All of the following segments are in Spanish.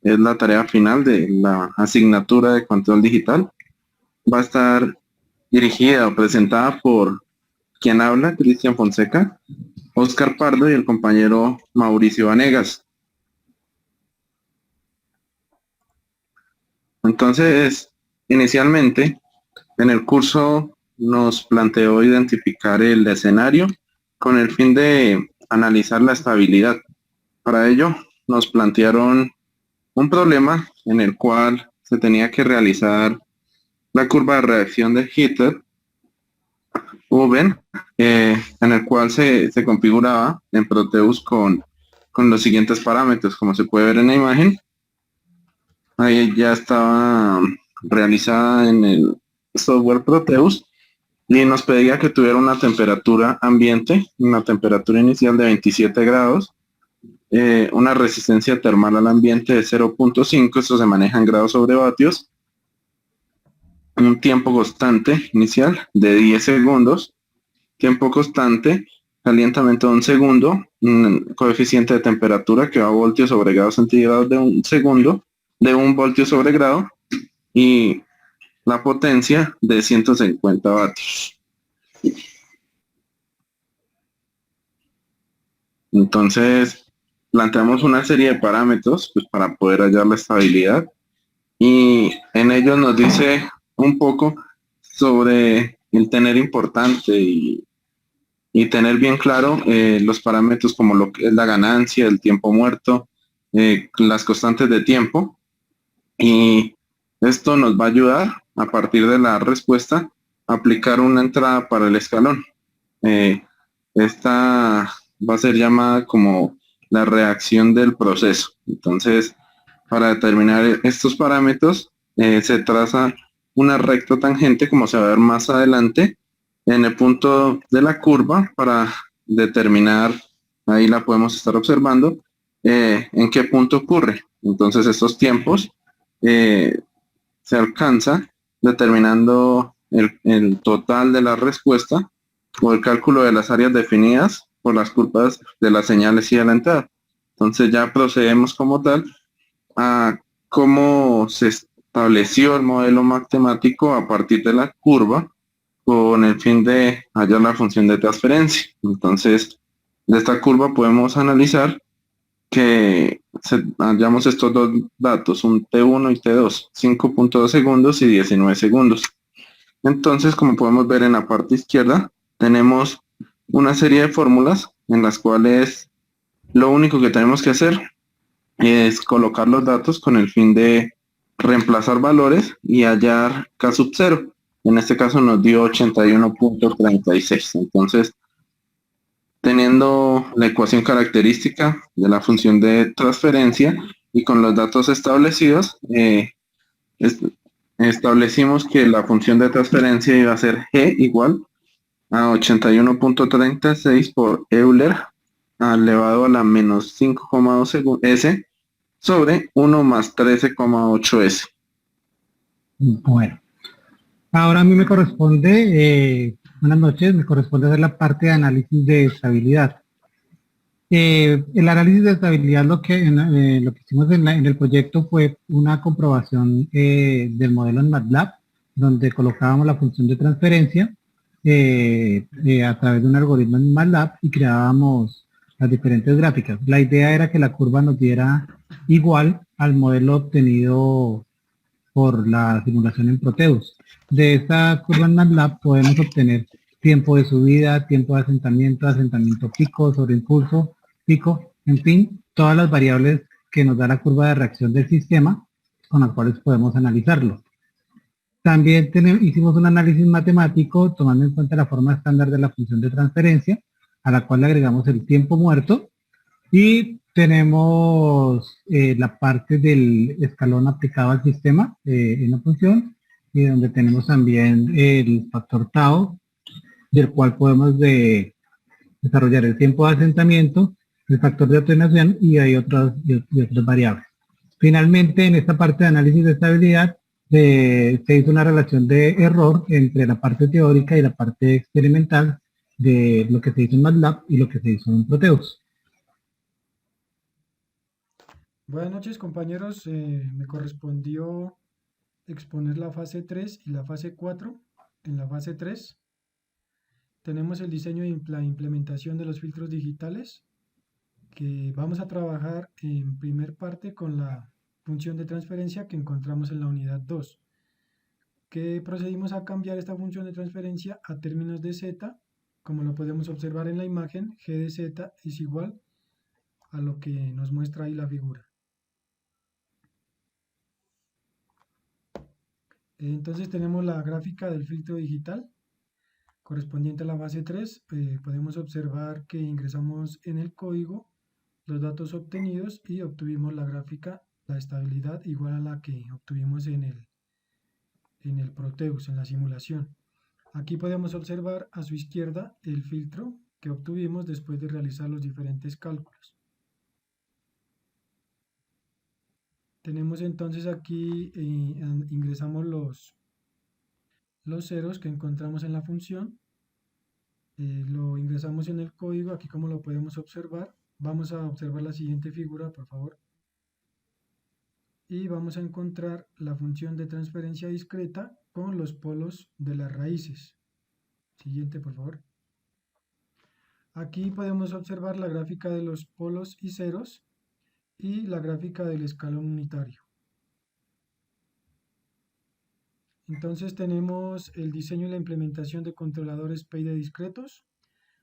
es la tarea final de la asignatura de control digital. Va a estar dirigida o presentada por quien habla, Cristian Fonseca, Oscar Pardo y el compañero Mauricio Vanegas. Entonces, inicialmente, en el curso nos planteó identificar el escenario con el fin de analizar la estabilidad. Para ello, nos plantearon un problema en el cual se tenía que realizar la curva de reacción de Hitler, Oven, en el cual se configuraba en Proteus con los siguientes parámetros, como se puede ver en la imagen. Ahí ya estaba realizada en el software Proteus y nos pedía que tuviera una temperatura ambiente, una temperatura inicial de 27 grados, una resistencia termal al ambiente de 0.5, esto se maneja en grados sobre vatios, un tiempo constante inicial de 10 segundos, tiempo constante, calentamiento de 1 segundo, un coeficiente de temperatura que va a voltios sobre grados centígrados de 1 segundo, de 1 voltio sobre grado, y la potencia de 150 vatios. Entonces, planteamos una serie de parámetros pues, para poder hallar la estabilidad, y en ellos nos dice un poco sobre el tener importante y tener bien claro los parámetros como lo que es la ganancia, el tiempo muerto, las constantes de tiempo, y esto nos va a ayudar a partir de la respuesta a aplicar una entrada para el escalón. Esta va a ser llamada como la reacción del proceso. Entonces, para determinar estos parámetros, se traza una recta tangente, como se va a ver más adelante, en el punto de la curva para determinar, ahí la podemos estar observando, en qué punto ocurre. Entonces, estos tiempos se alcanza determinando el total de la respuesta o el cálculo de las áreas definidas por las curvas de las señales y de la entrada. Entonces ya procedemos como tal a cómo se estableció el modelo matemático a partir de la curva con el fin de hallar la función de transferencia. Entonces, de esta curva podemos analizar que hallamos estos dos datos, un T1 y T2, 5.2 segundos y 19 segundos. Entonces, como podemos ver en la parte izquierda, tenemos una serie de fórmulas en las cuales lo único que tenemos que hacer es colocar los datos con el fin de reemplazar valores y hallar K sub 0. En este caso nos dio 81.36. Entonces, teniendo la ecuación característica de la función de transferencia y con los datos establecidos, establecimos que la función de transferencia iba a ser G igual a 81.36 por Euler elevado a la menos 5,2 S sobre 1 más 13,8 S. Bueno, ahora a mí me corresponde, buenas noches, me corresponde hacer la parte de análisis de estabilidad. El análisis de estabilidad lo que hicimos en el proyecto fue una comprobación del modelo en MATLAB, donde colocábamos la función de transferencia a través de un algoritmo en MATLAB y creábamos las diferentes gráficas. La idea era que la curva nos diera igual al modelo obtenido por la simulación en Proteus. De esta curva en MATLAB podemos obtener tiempo de subida, tiempo de asentamiento pico, sobreimpulso, pico, en fin, todas las variables que nos da la curva de reacción del sistema con las cuales podemos analizarlo. También hicimos un análisis matemático tomando en cuenta la forma estándar de la función de transferencia, a la cual le agregamos el tiempo muerto, y tenemos la parte del escalón aplicado al sistema en la función, y donde tenemos también el factor tau, del cual podemos desarrollar el tiempo de asentamiento, el factor de atenuación y hay otras variables. Finalmente, en esta parte de análisis de estabilidad, se hizo una relación de error entre la parte teórica y la parte experimental de lo que se hizo en MATLAB y lo que se hizo en Proteus. Buenas noches, compañeros. Me correspondió exponer la fase 3 y la fase 4. En la fase 3 tenemos el diseño y la implementación de los filtros digitales, que vamos a trabajar en primer parte con la función de transferencia que encontramos en la unidad 2, que procedimos a cambiar esta función de transferencia a términos de z. Como lo podemos observar en la imagen, g de z es igual a lo que nos muestra ahí la figura. Entonces tenemos la gráfica del filtro digital correspondiente a la fase 3. Podemos observar que ingresamos en el código los datos obtenidos y obtuvimos la gráfica, la estabilidad igual a la que obtuvimos en el Proteus, en la simulación. Aquí podemos observar a su izquierda el filtro que obtuvimos después de realizar los diferentes cálculos. Tenemos entonces aquí, ingresamos los ceros que encontramos en la función, lo ingresamos en el código, aquí como lo podemos observar. Vamos a observar la siguiente figura, por favor. Y vamos a encontrar la función de transferencia discreta con los polos de las raíces. Siguiente, por favor. Aquí podemos observar la gráfica de los polos y ceros y la gráfica del escalón unitario. Entonces tenemos el diseño y la implementación de controladores PID discretos.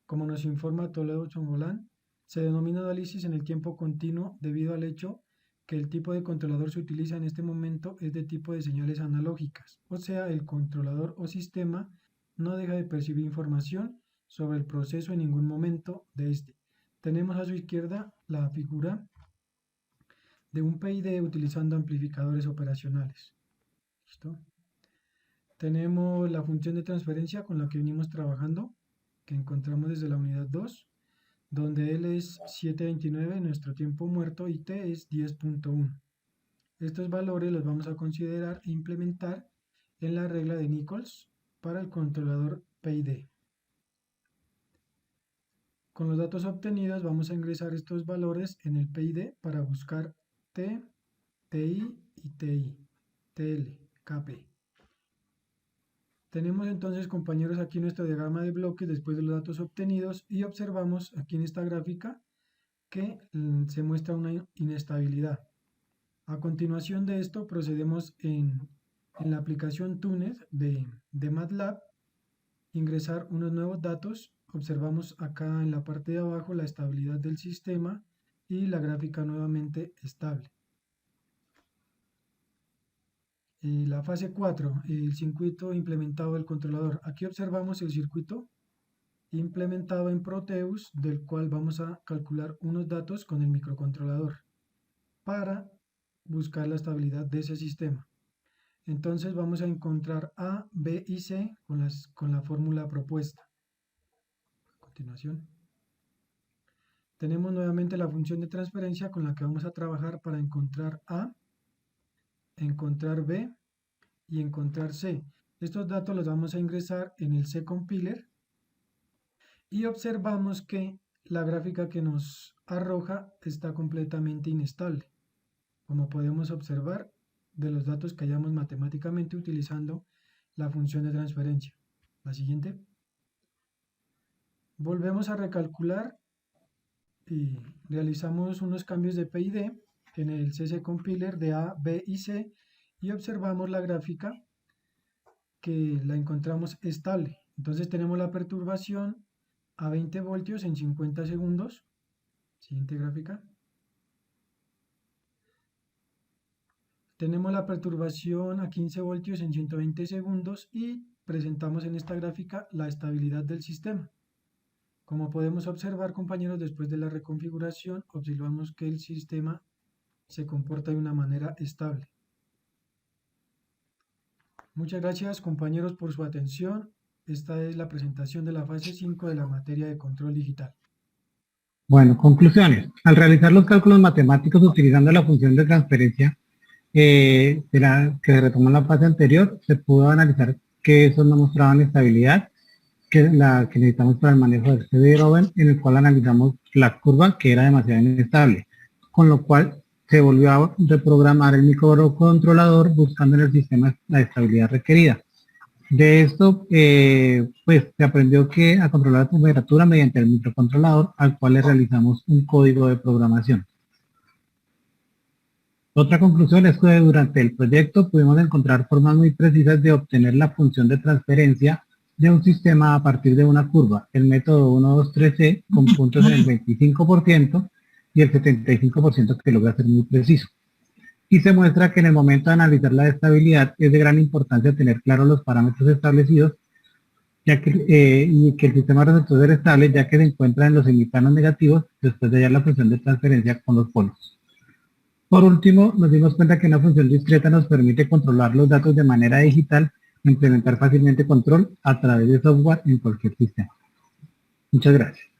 Como nos informa Toledo Chongolán, se denomina análisis en el tiempo continuo debido al hecho que el tipo de controlador se utiliza en este momento es de tipo de señales analógicas, o sea, el controlador o sistema no deja de percibir información sobre el proceso en ningún momento de este. Tenemos a su izquierda la figura de un PID utilizando amplificadores operacionales. ¿Listo? Tenemos la función de transferencia con la que venimos trabajando, que encontramos desde la unidad 2, donde L es 7.29, nuestro tiempo muerto, y T es 10.1. Estos valores los vamos a considerar e implementar en la regla de Nichols para el controlador PID. Con los datos obtenidos vamos a ingresar estos valores en el PID para buscar T, TI y TI, TL, KP. Tenemos entonces, compañeros, aquí nuestro diagrama de bloques después de los datos obtenidos y observamos aquí en esta gráfica que se muestra una inestabilidad. A continuación de esto procedemos en la aplicación Tunet de MATLAB, ingresar unos nuevos datos. Observamos acá en la parte de abajo la estabilidad del sistema y la gráfica nuevamente estable. La fase 4, el circuito implementado del controlador. Aquí observamos el circuito implementado en Proteus, del cual vamos a calcular unos datos con el microcontrolador para buscar la estabilidad de ese sistema. Entonces vamos a encontrar A, B y C con la fórmula propuesta. A continuación, tenemos nuevamente la función de transferencia con la que vamos a trabajar para encontrar A, encontrar B y encontrar C. Estos datos los vamos a ingresar en el C-compiler y observamos que la gráfica que nos arroja está completamente inestable, como podemos observar de los datos que hallamos matemáticamente utilizando la función de transferencia. La siguiente. Volvemos a recalcular y realizamos unos cambios de PID en el CC-compiler de A, B y C y observamos la gráfica que la encontramos estable. Entonces tenemos la perturbación a 20 voltios en 50 segundos. Siguiente gráfica. Tenemos la perturbación a 15 voltios en 120 segundos y presentamos en esta gráfica la estabilidad del sistema. Como podemos observar, compañeros, después de la reconfiguración, observamos que el sistema se comporta de una manera estable. Muchas gracias, compañeros, por su atención. Esta es la presentación de la fase 5 de la materia de control digital. Bueno, conclusiones. Al realizar los cálculos matemáticos utilizando la función de transferencia que se retomó en la fase anterior, se pudo analizar que esos no mostraban estabilidad, que necesitamos para el manejo del CD-Roven, en el cual analizamos la curva que era demasiado inestable, con lo cual se volvió a reprogramar el microcontrolador buscando en el sistema la estabilidad requerida. De esto, pues se aprendió que a controlar la temperatura mediante el microcontrolador, al cual le realizamos un código de programación. Otra conclusión es que durante el proyecto pudimos encontrar formas muy precisas de obtener la función de transferencia de un sistema a partir de una curva, el método 123C, con puntos en el 25% y el 75% que logra ser muy preciso. Y se muestra que en el momento de analizar la estabilidad es de gran importancia tener claros los parámetros establecidos y que el sistema resultó ser estable, ya que se encuentra en los semiplanos negativos después de hallar la función de transferencia con los polos. Por último, nos dimos cuenta que una función discreta nos permite controlar los datos de manera digital e implementar fácilmente control a través de software en cualquier sistema. Muchas gracias.